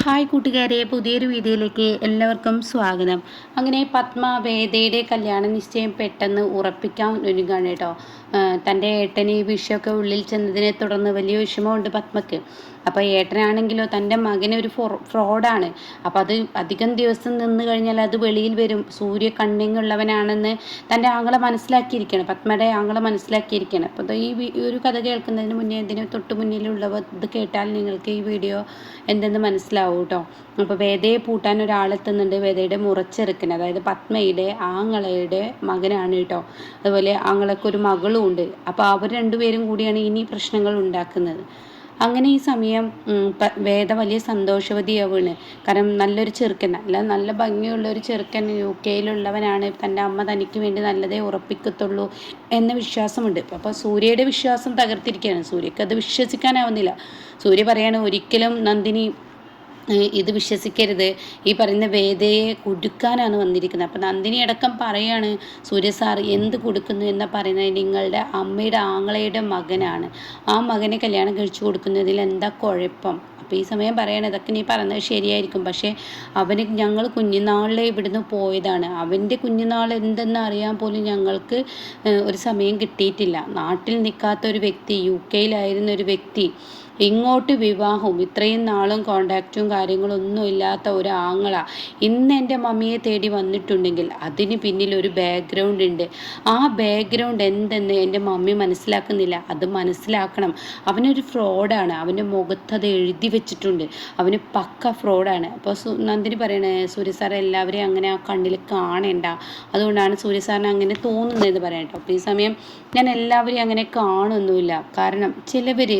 Hi കൂട്ടുകാരെ, പുതിയൊരു വീഡിയോയിലേക്ക് എല്ലാവർക്കും സ്വാഗതം. അങ്ങനെ പത്മ വേദയുടെ കല്യാണ നിശ്ചയം പെട്ടെന്ന് ഉറപ്പിക്കാൻ ഒരുങ്ങാണ് കേട്ടോ. തൻ്റെ ഏട്ടന് ഈ വിഷയമൊക്കെ ഉള്ളിൽ ചെന്നതിനെ തുടർന്ന് വലിയ വിഷമമുണ്ട് പത്മക്ക്. അപ്പോൾ ഏട്ടനാണെങ്കിലോ തൻ്റെ മകനൊരു ഫ്രോഡാണ്. അപ്പോൾ അത് അധികം ദിവസം നിന്ന് കഴിഞ്ഞാൽ അത് വെളിയിൽ വരും. സൂര്യ കണ്ണിങ്ങുള്ളവനാണെന്ന് തൻ്റെ ആങ്ങളെ മനസ്സിലാക്കിയിരിക്കുകയാണ്, പത്മയുടെ ആങ്ങളെ മനസ്സിലാക്കിയിരിക്കുകയാണ്. അപ്പോൾ ഈ ഒരു കഥ കേൾക്കുന്നതിന് മുന്നേ ഇതിന് തൊട്ട് മുന്നിലുള്ളവ ഇത് കേട്ടാൽ നിങ്ങൾക്ക് ഈ വീഡിയോ എന്തെന്ന് മനസ്സിലാവും കേട്ടോ. അപ്പോൾ വേദയെ പൂട്ടാൻ ഒരാളെത്തുന്നുണ്ട്. വേദയുടെ മുറച്ചെറുക്കൻ, അതായത് പത്മയുടെ ആങ്ങളയുടെ മകനാണ് കേട്ടോ. അതുപോലെ ആങ്ങളക്കൊരു മകളും ഉണ്ട്. അപ്പോൾ അവർ രണ്ടുപേരും കൂടിയാണ് ഇനി പ്രശ്നങ്ങൾ ഉണ്ടാക്കുന്നത്. അങ്ങനെ ഈ സമയം വേദ വലിയ സന്തോഷവതിയാവുകയാണ്. കാരണം നല്ലൊരു ചെറുക്കൻ, നല്ല ഭംഗിയുള്ള ഒരു ചെറുക്കൻ UK-യിലുള്ളവനാണ്. തൻ്റെ അമ്മ തനിക്ക് വേണ്ടി നല്ലതേ ഉറപ്പിക്കത്തുള്ളൂ എന്ന വിശ്വാസമുണ്ട്. അപ്പോൾ സൂര്യയുടെ വിശ്വാസം തകർത്തിരിക്കുകയാണ്. സൂര്യക്ക് അത് വിശ്വസിക്കാനാവുന്നില്ല. സൂര്യ പറയാണ്, ഒരിക്കലും നന്ദിനി ഇത് വിശ്വസിക്കരുത്, ഈ പറയുന്ന വേദയെ കൊടുക്കാനാണ് വന്നിരിക്കുന്നത്. അപ്പം നന്ദിനി അടക്കം പറയാണ്, സൂര്യ സാർ എന്ത് കൊടുക്കുന്നു എന്ന് പറയുന്നത് നിങ്ങളുടെ അമ്മയുടെ ആങ്ങളയുടെ മകനാണ്. ആ മകനെ കല്യാണം കഴിച്ചു കൊടുക്കുന്നതിൽ എന്താ കുഴപ്പം? അപ്പോൾ ഈ സമയം പറയണം, ഇതൊക്കെ നീ പറയുന്നത് ശരിയായിരിക്കും, പക്ഷേ അവന് ഞങ്ങൾ കുഞ്ഞുനാളിലെ ഇവിടുന്ന് പോയതാണ്. അവൻ്റെ കുഞ്ഞുനാൾ എന്തെന്ന് അറിയാൻ പോലും ഞങ്ങൾക്ക് ഒരു സമയം കിട്ടിയിട്ടില്ല. നാട്ടിൽ നിൽക്കാത്ത ഒരു വ്യക്തി, UK-യിലായിരുന്ന ഒരു വ്യക്തി, ഇങ്ങോട്ട് വിവാഹവും ഇത്രയും നാളും കോണ്ടാക്റ്റും കാര്യങ്ങളൊന്നും ഇല്ലാത്ത ഒരു ആങ്ങള ഇന്ന് എൻ്റെ മമ്മിയെ തേടി വന്നിട്ടുണ്ടെങ്കിൽ അതിന് പിന്നിൽ ഒരു ബാക്ക്ഗ്രൗണ്ട് ഉണ്ട്. ആ ബാക്ക്ഗ്രൗണ്ട് എന്തെന്ന് എൻ്റെ മമ്മി മനസ്സിലാക്കുന്നില്ല. അത് മനസ്സിലാക്കണം. അവനൊരു ഫ്രോഡാണ്. അവൻ്റെ മുഖത്ത് അത് എഴുതി വെച്ചിട്ടുണ്ട്. അവന് പക്ക ഫ്രോഡാണ്. അപ്പോൾ നന്ദിനി പറയണേ, സൂര്യ സാർ എല്ലാവരെയും അങ്ങനെ ആ കണ്ണിൽ കാണേണ്ട, അതുകൊണ്ടാണ് സൂര്യ സാറിന് അങ്ങനെ തോന്നുന്നതെന്ന് പറയാം കേട്ടോ. അപ്പോൾ ഈ സമയം ഞാൻ എല്ലാവരെയും അങ്ങനെ കാണുന്നില്ല. കാരണം ചിലവർ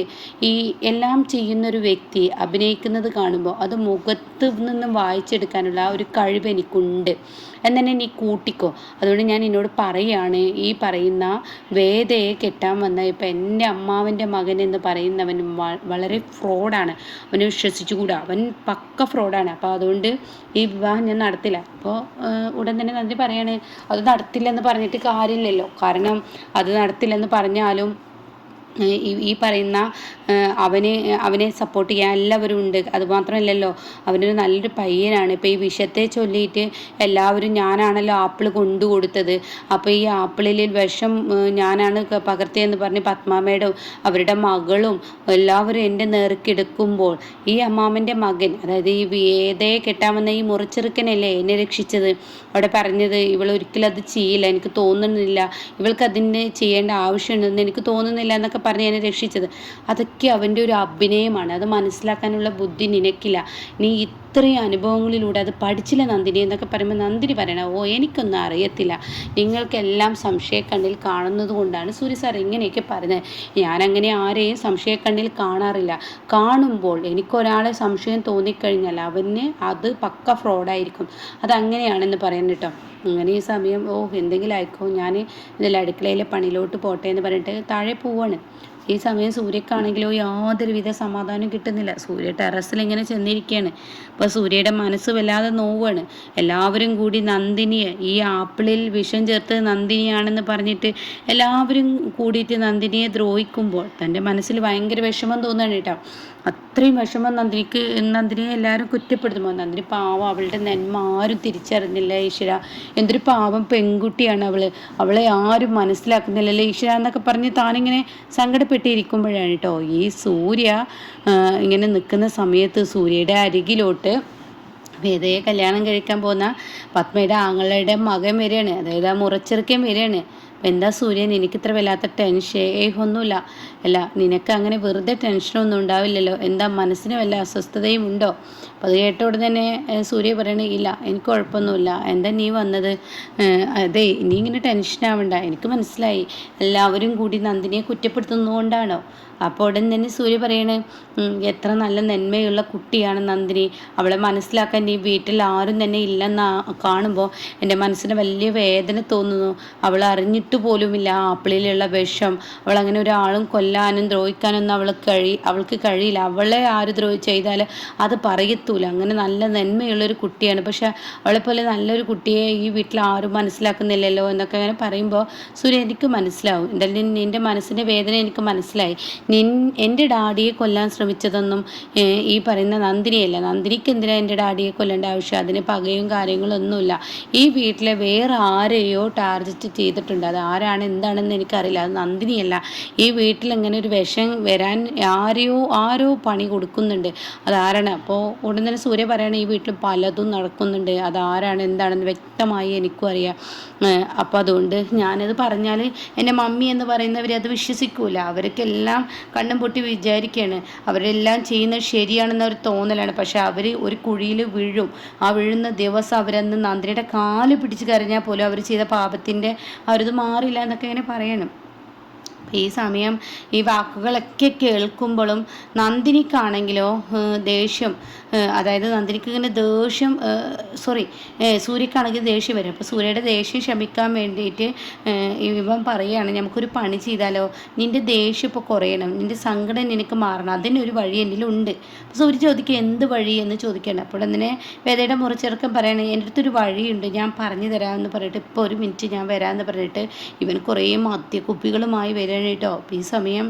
ഈ എല്ലാം ചെയ്യുന്നൊരു വ്യക്തി അഭിനയിക്കുന്നത് കാണുമ്പോൾ അത് മുഖത്ത് നിന്നും വായിച്ചെടുക്കാനുള്ള ആ ഒരു കഴിവ് എനിക്കുണ്ട് എന്നെ നീ കൂട്ടിക്കോ. അതുകൊണ്ട് ഞാൻ എന്നോട് പറയുകയാണ്, ഈ പറയുന്ന വേദയെ കെട്ടാൻ വന്ന ഇപ്പം എൻ്റെ അമ്മാവൻ്റെ മകൻ എന്ന് പറയുന്നവൻ വളരെ ഫ്രോഡാണ്. അവനെ വിശ്വസിച്ചുകൂടാ, അവൻ പക്ക ഫ്രോഡാണ്. അപ്പോൾ അതുകൊണ്ട് ഈ വിവാഹം ഞാൻ നടത്തില്ല. അപ്പോൾ ഉടൻ തന്നെ നന്ദി പറയാണ്, അത് നടത്തില്ലെന്ന് പറഞ്ഞിട്ട് കാര്യമില്ലല്ലോ. കാരണം അത് നടത്തില്ലെന്ന് പറഞ്ഞാലും ഈ പറയുന്ന അവനെ സപ്പോർട്ട് ചെയ്യാൻ എല്ലാവരും ഉണ്ട്. അതുമാത്രമല്ലല്ലോ, അവനൊരു നല്ലൊരു പയ്യനാണ്. ഇപ്പോൾ ഈ വിഷത്തെ ചൊല്ലിയിട്ട് എല്ലാവരും ഞാനാണല്ലോ ആപ്പിൾ കൊണ്ടു കൊടുത്തത്, അപ്പോൾ ഈ ആപ്പിളിൽ വിഷം ഞാനാണ് പകർത്തിയെന്ന് പറഞ്ഞ് പത്മാമ്മയുടെ അവരുടെ മകളും എല്ലാവരും എൻ്റെ നേർക്കെടുക്കുമ്പോൾ ഈ അമ്മാമ്മൻ്റെ മകൻ, അതായത് ഈ വേദയെ കെട്ടാമെന്ന ഈ മുറിച്ചെറുക്കനല്ലേ എന്നെ രക്ഷിച്ചത്. അവിടെ പറഞ്ഞത് ഇവൾ ഒരിക്കലും അത് ചെയ്യില്ല, എനിക്ക് തോന്നുന്നില്ല, ഇവൾക്ക് അതിന് ചെയ്യേണ്ട ആവശ്യമുണ്ടെന്ന് എനിക്ക് തോന്നുന്നില്ല എന്നൊക്കെ പറഞ്ഞ് എന്നെ രക്ഷിച്ചത്. അതൊക്കെ അവൻ്റെ ഒരു അഭിനയമാണ്. അത് മനസ്സിലാക്കാനുള്ള ബുദ്ധി നിനക്കില്ല. നീ ഇത്രയും അനുഭവങ്ങളിലൂടെ അത് പഠിച്ചില്ല നന്ദിനി എന്നൊക്കെ പറയുമ്പോൾ നന്ദിനി പറയണം, ഓ എനിക്കൊന്നും അറിയത്തില്ല, നിങ്ങൾക്കെല്ലാം സംശയക്കണ്ണിൽ കാണുന്നത് കൊണ്ടാണ് സൂര്യ സാർ ഇങ്ങനെയൊക്കെ പറയുന്നത്. ഞാനങ്ങനെ ആരെയും സംശയക്കണ്ണിൽ കാണാറില്ല. കാണുമ്പോൾ എനിക്കൊരാളെ സംശയം തോന്നിക്കഴിഞ്ഞാൽ അവന് അത് പക്ക ഫ്രോഡായിരിക്കും. അതങ്ങനെയാണെന്ന് പറയുന്നത് കേട്ടോ. അങ്ങനെ ഈ സമയം എന്തെങ്കിലും ആയിക്കോ, ഞാൻ ഇതിൽ അടുക്കളയിലെ പണിയിലോട്ട് പോട്ടെ എന്ന് പറഞ്ഞിട്ട് താഴെ പോവാണ്. ഈ സമയം സൂര്യക്കാണെങ്കിലോ യാതൊരുവിധ സമാധാനം കിട്ടുന്നില്ല. സൂര്യ ടെറസിൽ ഇങ്ങനെ ചെന്നിരിക്കുകയാണ്. അപ്പോൾ സൂര്യയുടെ മനസ്സ് വല്ലാതെ നോവുകയാണ്. എല്ലാവരും കൂടി നന്ദിനിയെ, ഈ ആപ്പിളിൽ വിഷം ചേർത്ത് നന്ദിനിയാണെന്ന് പറഞ്ഞിട്ട് എല്ലാവരും കൂടിയിട്ട് നന്ദിനിയെ ദ്രോഹിക്കുമ്പോൾ തൻ്റെ മനസ്സിൽ ഭയങ്കര വിഷമം തോന്നുകയാണ് കേട്ടോ. അത്രയും വിഷമം നന്ദിനിയെ എല്ലാവരും കുറ്റപ്പെടുത്തുമ്പോൾ നന്ദിനി പാവം, അവളുടെ നന്മ ആരും തിരിച്ചറിഞ്ഞില്ല. ഈശ്വര, എന്തൊരു പാവം പെൺകുട്ടിയാണ് അവളെ ആരും മനസ്സിലാക്കുന്നില്ലല്ലോ ഈശ്വര എന്നൊക്കെ പറഞ്ഞ് താനിങ്ങനെ സങ്കടപ്പെട്ടിരിക്കുമ്പോഴാണ് കേട്ടോ ഈ സൂര്യ ഇങ്ങനെ നിൽക്കുന്ന സമയത്ത് സൂര്യയുടെ അരികിലോട്ട് വേദയെ കല്യാണം കഴിക്കാൻ പോകുന്ന പത്മയുടെ ആങ്ങളുടെ മകൻ വരികയാണ്, അതായത് ആ മുറച്ചെറുക്കൻ വരികയാണ്. എന്താ സൂര്യൻ, എനിക്കിത്ര വല്ലാത്ത ടെൻഷൻ? ഒന്നുമില്ല. അല്ല, നിനക്ക് അങ്ങനെ വെറുതെ ടെൻഷനൊന്നും ഉണ്ടാവില്ലല്ലോ, എന്താ മനസ്സിന് വല്ല അസ്വസ്ഥതയും ഉണ്ടോ? അപ്പോൾ അത് കേട്ട ഉടനെ തന്നെ സൂര്യ പറയണേ, ഇല്ല എനിക്ക് കുഴപ്പമൊന്നുമില്ല, എന്താ നീ വന്നത്? അതെ, നീ ഇങ്ങനെ ടെൻഷനാവണ്ട, എനിക്ക് മനസ്സിലായി, എല്ലാവരും കൂടി നന്ദിനിയെ കുറ്റപ്പെടുത്തുന്നതുകൊണ്ടാണോ? അപ്പോൾ ഉടൻ തന്നെ സൂര്യ പറയണേ, എത്ര നല്ല നന്മയുള്ള കുട്ടിയാണ് നന്ദിനി, അവളെ മനസ്സിലാക്കാൻ ഈ വീട്ടിൽ ആരും തന്നെ ഇല്ലെന്ന് കാണുമ്പോൾ എൻ്റെ മനസ്സിന് വലിയ വേദന തോന്നുന്നു. അവൾ അറിഞ്ഞിട്ട് പോലുമില്ല ആപ്പിളിലുള്ള വിഷം, അവൾ അങ്ങനെ ഒരാളും കൊല്ലാൻ കൊല്ലാനും ദ്രോഹിക്കാനൊന്നും അവൾക്ക് കഴിയില്ല. അവളെ ആര് ചെയ്താൽ അത് പറയത്തൂല. അങ്ങനെ നല്ല നന്മയുള്ളൊരു കുട്ടിയാണ്. പക്ഷെ അവളെപ്പോലെ നല്ലൊരു കുട്ടിയെ ഈ വീട്ടിൽ ആരും മനസ്സിലാക്കുന്നില്ലല്ലോ എന്നൊക്കെ അങ്ങനെ പറയുമ്പോൾ സൂര്യ എനിക്ക് മനസ്സിലാവും. എന്തായാലും നിൻ്റെ മനസ്സിൻ്റെ വേദന എനിക്ക് മനസ്സിലായി. എൻ്റെ ഡാഡിയെ കൊല്ലാൻ ശ്രമിച്ചതൊന്നും ഈ പറയുന്ന നന്ദിനിയല്ല. നന്ദിനിക്ക് എന്തിനാ എൻ്റെ ഡാഡിയെ കൊല്ലേണ്ട ആവശ്യം? അതിന് പകയും കാര്യങ്ങളൊന്നുമില്ല. ഈ വീട്ടിലെ വേറെ ആരെയോ ടാർഗറ്റ് ചെയ്തിട്ടുണ്ട്. അത് ആരാണ് എന്താണെന്ന് എനിക്കറിയില്ല. അത് നന്ദിനിയല്ല. ഈ വീട്ടിൽ ഇങ്ങനെ ഒരു വിഷം വരാൻ ആരോ പണി കൊടുക്കുന്നുണ്ട്. അതാരാണ്? അപ്പോൾ ഉടൻ തന്നെ സൂര്യ പറയണ ഈ വീട്ടിൽ പലതും നടക്കുന്നുണ്ട്. അതാരാണ് എന്താണെന്ന് വ്യക്തമായി എനിക്കും അറിയാം. അപ്പോൾ അതുകൊണ്ട് ഞാനത് പറഞ്ഞാൽ എൻ്റെ മമ്മി എന്ന് പറയുന്നവർ അത് വിശ്വസിക്കൂല. അവർക്കെല്ലാം കണ്ണും പൊട്ടി വിചാരിക്കുകയാണ് അവരെല്ലാം ചെയ്യുന്നത് ശരിയാണെന്നൊരു തോന്നലാണ്. പക്ഷെ അവർ ഒരു കുഴിയിൽ വീഴും. ആ വീഴുന്ന ദിവസം അവരന്ന് നന്ദിനിയുടെ കാല് പിടിച്ച് കരഞ്ഞാൽ പോലും അവർ ചെയ്ത പാപത്തിൻ്റെ അവരത് മാറില്ല എന്നൊക്കെ ഇങ്ങനെ പറയണം. ഈ സമയം ഈ വാക്കുകളൊക്കെ കേൾക്കുമ്പോഴും നന്ദിനിക്കാണെങ്കിലോ ദേഷ്യം, അതായത് നന്ദിനിക്ക് ഇങ്ങനെ ദേഷ്യം, സൂര്യക്കാണെങ്കിൽ ദേഷ്യം വരും. അപ്പോൾ സൂര്യയുടെ ദേഷ്യം ശമിക്കാൻ വേണ്ടിയിട്ട് ഇവൻ പറയുകയാണ്, നമുക്കൊരു പണി ചെയ്താലോ, നിൻ്റെ ദേഷ്യം ഇപ്പോൾ കുറയണം, നിൻ്റെ സങ്കടം നിനക്ക് മാറണം, അതിനൊരു വഴി എന്നിലുണ്ട്. അപ്പോൾ സൂര്യ ചോദിക്കുക എന്ത് വഴി എന്ന് ചോദിക്കുകയാണ്. അപ്പോൾ അതിനെ വേദയുടെ മുറിച്ചെറുക്കം പറയണേ, എൻ്റെ അടുത്തൊരു വഴിയുണ്ട്, ഞാൻ പറഞ്ഞു തരാമെന്ന് പറഞ്ഞിട്ട് ഇപ്പോൾ ഒരു മിനിറ്റ് ഞാൻ വരാമെന്ന് പറഞ്ഞിട്ട് ഇവൻ കുറേ മദ്യക്കുപ്പികളുമായി വരികയാണ് കേട്ടോ. അപ്പോൾ ഈ സമയം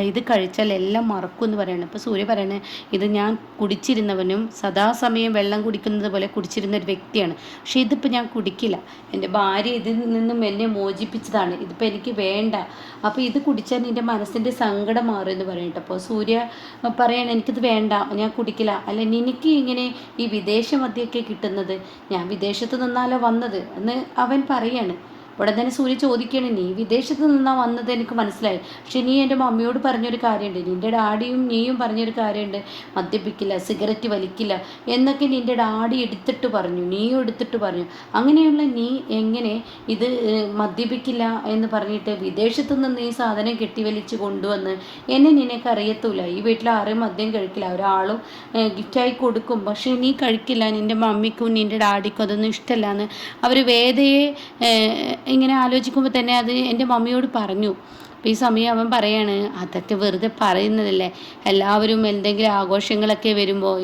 ഇത് കഴിച്ചാൽ എല്ലാം മറക്കും എന്ന് പറയണം. അപ്പോൾ സൂര്യ പറയണേ, ഇത് ഞാൻ കുടിച്ചിരുന്നവനും സദാസമയം വെള്ളം കുടിക്കുന്നത് പോലെ കുടിച്ചിരുന്ന ഒരു വ്യക്തിയാണ്. പക്ഷേ ഇതിപ്പോൾ ഞാൻ കുടിക്കില്ല. എൻ്റെ ഭാര്യ ഇതിൽ നിന്നും എന്നെ മോചിപ്പിച്ചതാണ്. ഇതിപ്പോൾ എനിക്ക് വേണ്ട. അപ്പോൾ ഇത് കുടിച്ചാൽ നിൻ്റെ മനസ്സിൻ്റെ സങ്കടം മാറുമെന്ന് പറയട്ടെ. അപ്പോൾ സൂര്യ പറയണം, എനിക്കിത് വേണ്ട, ഞാൻ കുടിക്കില്ല. അല്ല, നിനക്ക് ഇങ്ങനെ ഈ വിദേശ മദ്യമൊക്കെ കിട്ടുന്നത്? ഞാൻ വിദേശത്ത് നിന്നാലോ വന്നത് എന്ന് അവൻ പറയാണ്. ഉടൻ തന്നെ സൂര്യ ചോദിക്കുകയാണ്, നീ വിദേശത്ത് നിന്നാണ് വന്നത് എനിക്ക് മനസ്സിലായി. പക്ഷെ നീ എൻ്റെ മമ്മിയോട് പറഞ്ഞൊരു കാര്യമുണ്ട്, നിൻ്റെ ഡാഡിയും നീയും പറഞ്ഞൊരു കാര്യമുണ്ട്, മദ്യപിക്കില്ല, സിഗരറ്റ് വലിക്കില്ല എന്നൊക്കെ നിൻ്റെ ഡാഡി എടുത്തിട്ട് പറഞ്ഞു, നീയും എടുത്തിട്ട് പറഞ്ഞു. അങ്ങനെയുള്ള നീ എങ്ങനെ ഇത് മദ്യപിക്കില്ല എന്ന് പറഞ്ഞിട്ട് വിദേശത്ത് നിന്ന് ഈ സാധനം കെട്ടിവലിച്ച് കൊണ്ടുവന്ന്? എന്നെ നിനക്കറിയത്തൂല. ഈ വീട്ടിൽ ആരും മദ്യം കഴിക്കില്ല, ഒരാളും ഗിഫ്റ്റായി കൊടുക്കും, പക്ഷേ നീ കഴിക്കില്ല. നിൻ്റെ മമ്മിക്കും നിൻ്റെ ഡാഡിക്കും അതൊന്നും ഇഷ്ടമല്ല എന്ന് അവർ വേദയെ ഇങ്ങനെ ആലോചിക്കുമ്പോൾ തന്നെ അത് എൻ്റെ മമ്മിയോട് പറഞ്ഞു. അപ്പോൾ ഈ സമയം അവൻ പറയാണ്, അതൊക്കെ വെറുതെ പറയുന്നതല്ലേ, എല്ലാവരും എന്തെങ്കിലും ആഘോഷങ്ങളൊക്കെ വരുമ്പോൾ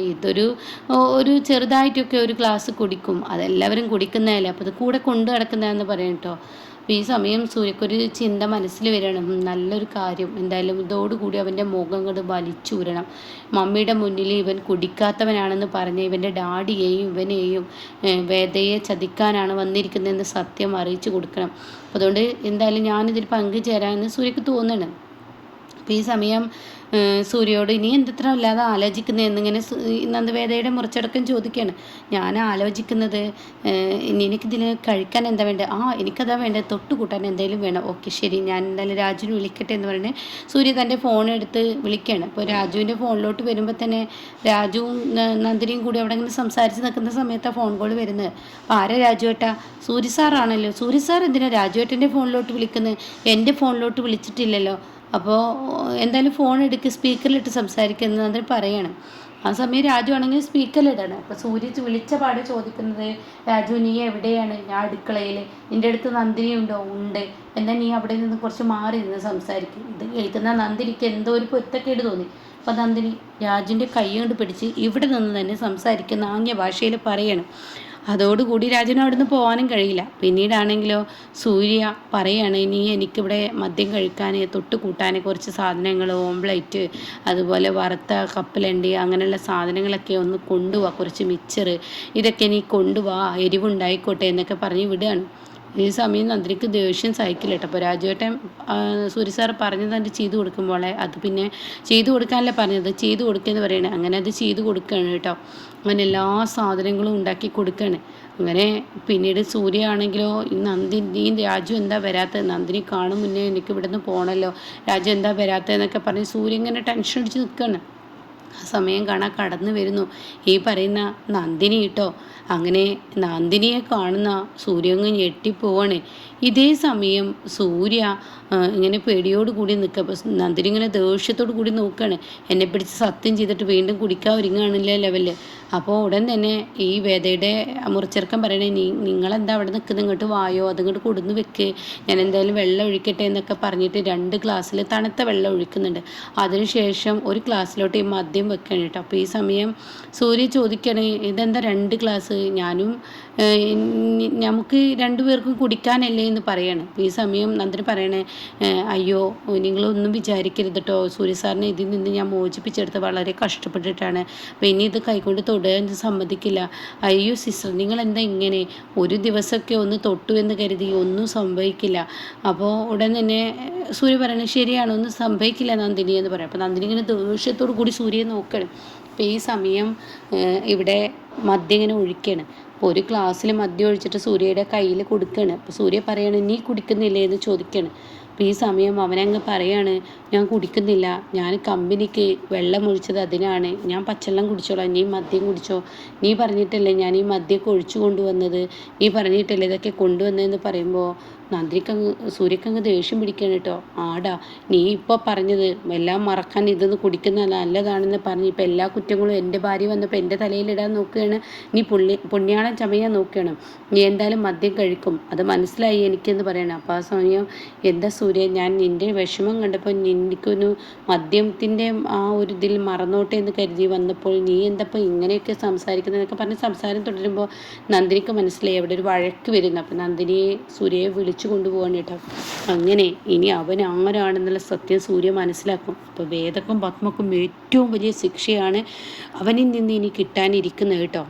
ഒരു ചെറുതായിട്ടൊക്കെ ഒരു ഗ്ലാസ് കുടിക്കും, അതെല്ലാവരും കുടിക്കുന്നതല്ലേ, അപ്പോൾ അത് കൂടെ കൊണ്ടു നടക്കുന്നതെന്ന് പറയും കേട്ടോ. അപ്പോൾ ഈ സമയം സൂര്യക്കൊരു ചിന്ത മനസ്സിൽ വരണം, നല്ലൊരു കാര്യം, എന്തായാലും ഇതോടുകൂടി അവൻ്റെ മുഖം കൊണ്ട് വലിച്ചൂരണം. മമ്മിയുടെ മുന്നിൽ ഇവൻ കുടിക്കാത്തവനാണെന്ന് പറഞ്ഞ് ഇവൻ്റെ ഡാഡിയെയും ഇവനെയും വേദയെ ചതിക്കാനാണ് വന്നിരിക്കുന്നതെന്ന് സത്യം അറിയിച്ചു കൊടുക്കണം. അപ്പോൾ അതുകൊണ്ട് എന്തായാലും ഞാനിതിൽ പങ്കുചേരാമെന്ന് സൂര്യക്ക് തോന്നണം. അപ്പോൾ ഈ സമയം സൂര്യയോട് ഇനി എന്തത്ര അല്ലാതെ ആലോചിക്കുന്നത് എന്നിങ്ങനെ നന്ദവേദയുടെ മുറിച്ചടക്കം ചോദിക്കുകയാണ്. ഞാൻ ആലോചിക്കുന്നത്, എനിക്കിതിൽ കഴിക്കാൻ എന്താ വേണ്ടത്? എനിക്കതാ വേണ്ടത്, തൊട്ട് കൂട്ടാൻ എന്തെങ്കിലും വേണം. ഓക്കെ ശരി, ഞാൻ എന്തായാലും രാജുവിനെ വിളിക്കട്ടെ എന്ന് പറഞ്ഞ് സൂര്യ തൻ്റെ ഫോണെടുത്ത് വിളിക്കുകയാണ്. അപ്പോൾ രാജുവിൻ്റെ ഫോണിലോട്ട് വരുമ്പോൾ തന്നെ രാജുവും നന്ദിനിയും കൂടി അവിടെ ഇങ്ങനെ സംസാരിച്ച് നിൽക്കുന്ന സമയത്താണ് ഫോൺ കോൾ വരുന്നത്. അപ്പോൾ ആരാ രാജുവേട്ടാ? സൂര്യ സാറാണല്ലോ. സൂര്യ സാർ എന്തിനാണ് രാജുവേട്ടൻ്റെ ഫോണിലോട്ട് വിളിക്കുന്നത്? എൻ്റെ ഫോണിലോട്ട് വിളിച്ചിട്ടില്ലല്ലോ. അപ്പോൾ എന്തായാലും ഫോൺ എടുക്കുക, സ്പീക്കറിലിട്ട് സംസാരിക്കുന്നത് അതിന് പറയണം. ആ സമയം രാജു ആണെങ്കിൽ സ്പീക്കറിലിടാണ്. അപ്പോൾ സൂര്യ വിളിച്ച പാടെ ചോദിക്കുന്നത്, രാജു നീ എവിടെയാണ്? ഞാൻ അടുക്കളയിൽ. നിൻ്റെ അടുത്ത് നന്ദിനി ഉണ്ടോ? ഉണ്ട്. എന്നാൽ നീ അവിടെ നിന്ന് കുറച്ച് മാറി നിന്ന് സംസാരിക്കും. ഇത് കേൾക്കുന്ന നന്ദിനിക്ക് എന്തോ ഒരു പൊരുത്തക്കേട് തോന്നി. അപ്പോൾ നന്ദിനി രാജുവിൻ്റെ കൈ കൊണ്ട് പിടിച്ച് ഇവിടെ നിന്ന് തന്നെ സംസാരിക്കുന്ന ആംഗ്യ ഭാഷയിൽ പറയണം. അതോടുകൂടി രാജുവിന് അവിടുന്ന് പോകാനും കഴിയില്ല. പിന്നീടാണെങ്കിലോ സൂര്യ പറയാണ്, നീ എനിക്കിവിടെ മദ്യം കഴിക്കാൻ തൊട്ട് കൂട്ടാൻ കുറച്ച് സാധനങ്ങൾ, ഓംപ്ലേറ്റ്, അതുപോലെ വറുത്ത കപ്പലണ്ടി, അങ്ങനെയുള്ള സാധനങ്ങളൊക്കെ ഒന്ന് കൊണ്ടുപോവാ, കുറച്ച് മിച്ചറ്, ഇതൊക്കെ നീ കൊണ്ടുപോവാ, എരിവുണ്ടായിക്കോട്ടെ എന്നൊക്കെ പറഞ്ഞ് വിടുകയാണ്. ഈ സമയം നന്ദിനിക്ക് ദേഷ്യം സഹിക്കില്ല കേട്ടോ. അപ്പോൾ രാജുവേട്ടൻ സൂര്യ സാർ പറഞ്ഞത് അത് ചെയ്തു കൊടുക്കുമ്പോളെ അത് പിന്നെ ചെയ്തു കൊടുക്കാനല്ലേ പറഞ്ഞത്, ചെയ്തു കൊടുക്കുകയെന്ന് പറയണേ. അങ്ങനെ അത് ചെയ്തു കൊടുക്കുകയാണ് കേട്ടോ. അങ്ങനെ എല്ലാ സാധനങ്ങളും ഉണ്ടാക്കി കൊടുക്കുകയാണ്. അങ്ങനെ പിന്നീട് സൂര്യ ആണെങ്കിലോ, നീ രാജു എന്താ വരാത്തത്? നന്ദിനി കാണും മുന്നേ എനിക്ക് ഇവിടുന്ന് പോകണമല്ലോ, രാജു എന്താ വരാത്തതെന്നൊക്കെ പറഞ്ഞ് സൂര്യ ഇങ്ങനെ ടെൻഷൻ അടിച്ച് നിൽക്കുകയാണ്. ആ സമയം കാണാൻ കടന്നു വരുന്നു ഈ പറയുന്ന നന്ദിനി കേട്ടോ. അങ്ങനെ നന്ദിനിയെ കാണുന്ന സൂര്യ അങ്ങ് ഞെട്ടിപ്പോവാണ്. ഇതേ സമയം സൂര്യ ഇങ്ങനെ പേടിയോട് കൂടി നിൽക്കുക. അപ്പോൾ നന്ദിനി ഇങ്ങനെ ദേഷ്യത്തോട് കൂടി നോക്കുകയാണ്. എന്നെ പിടിച്ച് സത്യം ചെയ്തിട്ട് വീണ്ടും കുടിക്കാൻ ഒരുങ്ങുകയാണല്ലേ ലെവല്. അപ്പോൾ ഉടൻ തന്നെ ഈ വേദയുടെ മുറിച്ചെറുക്കൻ പറയണേ, നിങ്ങളെന്താ അവിടെ നിൽക്കുന്നത്, ഇങ്ങോട്ട് വായോ, അതിങ്ങോട്ട് കൊടുന്ന് വെക്ക്, ഞാൻ എന്തായാലും വെള്ളം ഒഴിക്കട്ടെ എന്നൊക്കെ പറഞ്ഞിട്ട് 2 ഗ്ലാസ്സിൽ തണുത്ത വെള്ളം ഒഴിക്കുന്നുണ്ട്. അതിനുശേഷം ഒരു ഗ്ലാസ്സിലോട്ട് ഈ മദ്യം വെക്കണം കേട്ടോ. അപ്പോൾ ഈ സമയം സൂര്യ ചോദിക്കണേ, ഇതെന്താ 2 ഗ്ലാസ്, ഞാനും നമുക്ക് 2 പേർക്കും കുടിക്കാനല്ലേ എന്ന് പറയാണ്. അപ്പോൾ ഈ സമയം നന്ദിനി പറയണേ, അയ്യോ നിങ്ങളൊന്നും വിചാരിക്കരുത് കേട്ടോ, സൂര്യ സാറിനെ ഇതിൽ നിന്ന് ഞാൻ മോചിപ്പിച്ചെടുത്ത് വളരെ കഷ്ടപ്പെട്ടിട്ടാണ്, അപ്പോൾ ഇനി ഇത് കൈകൊണ്ട് തൊടാൻ സമ്മതിക്കില്ല. അയ്യോ സിസ്റ്റർ, നിങ്ങളെന്താ ഇങ്ങനെ, ഒരു ദിവസമൊക്കെ ഒന്ന് തൊട്ടു എന്ന് കരുതി ഒന്നും സംഭവിക്കില്ല. അപ്പോൾ ഉടൻ തന്നെ സൂര്യ പറയണേ, ശരിയാണ്, ഒന്നും സംഭവിക്കില്ല നന്ദിനി എന്ന് പറയാം. അപ്പോൾ നന്ദിനി ഇങ്ങനെ ദേഷ്യത്തോടു കൂടി സൂര്യയെ നോക്കണം. അപ്പോൾ ഈ സമയം ഇവിടെ മദ്യം ഇങ്ങനെ ഒഴിക്കുകയാണ്. അപ്പോൾ ഒരു ഗ്ലാസ്സിൽ മദ്യം ഒഴിച്ചിട്ട് സൂര്യയുടെ കയ്യിൽ കൊടുക്കുകയാണ്. അപ്പോൾ സൂര്യ പറയാണ്, നീ കുടിക്കുന്നില്ലേ എന്ന് ചോദിക്കുകയാണ്. അപ്പോൾ ഈ സമയം അവനങ്ങ് പറയാണ്, ഞാൻ കുടിക്കുന്നില്ല, ഞാൻ കമ്പനിക്ക് വെള്ളം ഒഴിച്ചത് അതിനാണ്, ഞാൻ പച്ചവെള്ളം കുടിച്ചോളാം, നീ മദ്യം കുടിച്ചോ, നീ പറഞ്ഞിട്ടല്ലേ ഞാൻ ഈ മദ്യമൊക്കെ ഒഴിച്ചു കൊണ്ടുവന്നത്, നീ പറഞ്ഞിട്ടല്ലേ ഇതൊക്കെ കൊണ്ടുവന്നതെന്ന് പറയുമ്പോൾ സൂര്യക്കങ്ങ് ദേഷ്യം പിടിക്കണം കേട്ടോ. ആടാ, നീ ഇപ്പോൾ പറഞ്ഞത് എല്ലാം മറക്കാൻ ഇതൊന്ന് കുടിക്കുന്നത് നല്ലതാണെന്ന് പറഞ്ഞ് ഇപ്പോൾ എല്ലാ കുറ്റങ്ങളും എൻ്റെ ഭാര്യ വന്നപ്പോൾ എൻ്റെ തലയിലിടാൻ നോക്കുകയാണ്, നീ പുണ്യാളം ചമയാൻ നോക്കുകയാണ്, നീ എന്തായാലും മദ്യം കഴിക്കും, അത് മനസ്സിലായി എനിക്കെന്ന് പറയണം. അപ്പോൾ ആ സമയം, എന്താ സൂര്യ, ഞാൻ നിൻ്റെ വിഷമം കണ്ടപ്പോൾ എനിക്കൊന്ന് മദ്യത്തിൻ്റെ ആ ഒരു ഇതിൽ മറന്നോട്ടെ എന്ന് കരുതി വന്നപ്പോൾ നീ എന്തപ്പോൾ ഇങ്ങനെയൊക്കെ സംസാരിക്കുന്നതൊക്കെ പറഞ്ഞ് സംസാരം തുടരുമ്പോൾ നന്ദിനിക്ക് മനസ്സിലായി അവിടെ ഒരു വഴക്ക് വരുന്നു. അപ്പോൾ നന്ദിനിയെ സൂര്യയെ വിളിച്ചു കൊണ്ടുപോകാൻ കേട്ടോ. അങ്ങനെ ഇനി അവൻ ആരാണെന്നുള്ള സത്യം സൂര്യ മനസ്സിലാക്കും. അപ്പോൾ വേദക്കും പത്മക്കും ഏറ്റവും വലിയ ശിക്ഷയാണ് അവനിൽ നിന്ന് ഇനി കിട്ടാനിരിക്കുന്നത് കേട്ടോ.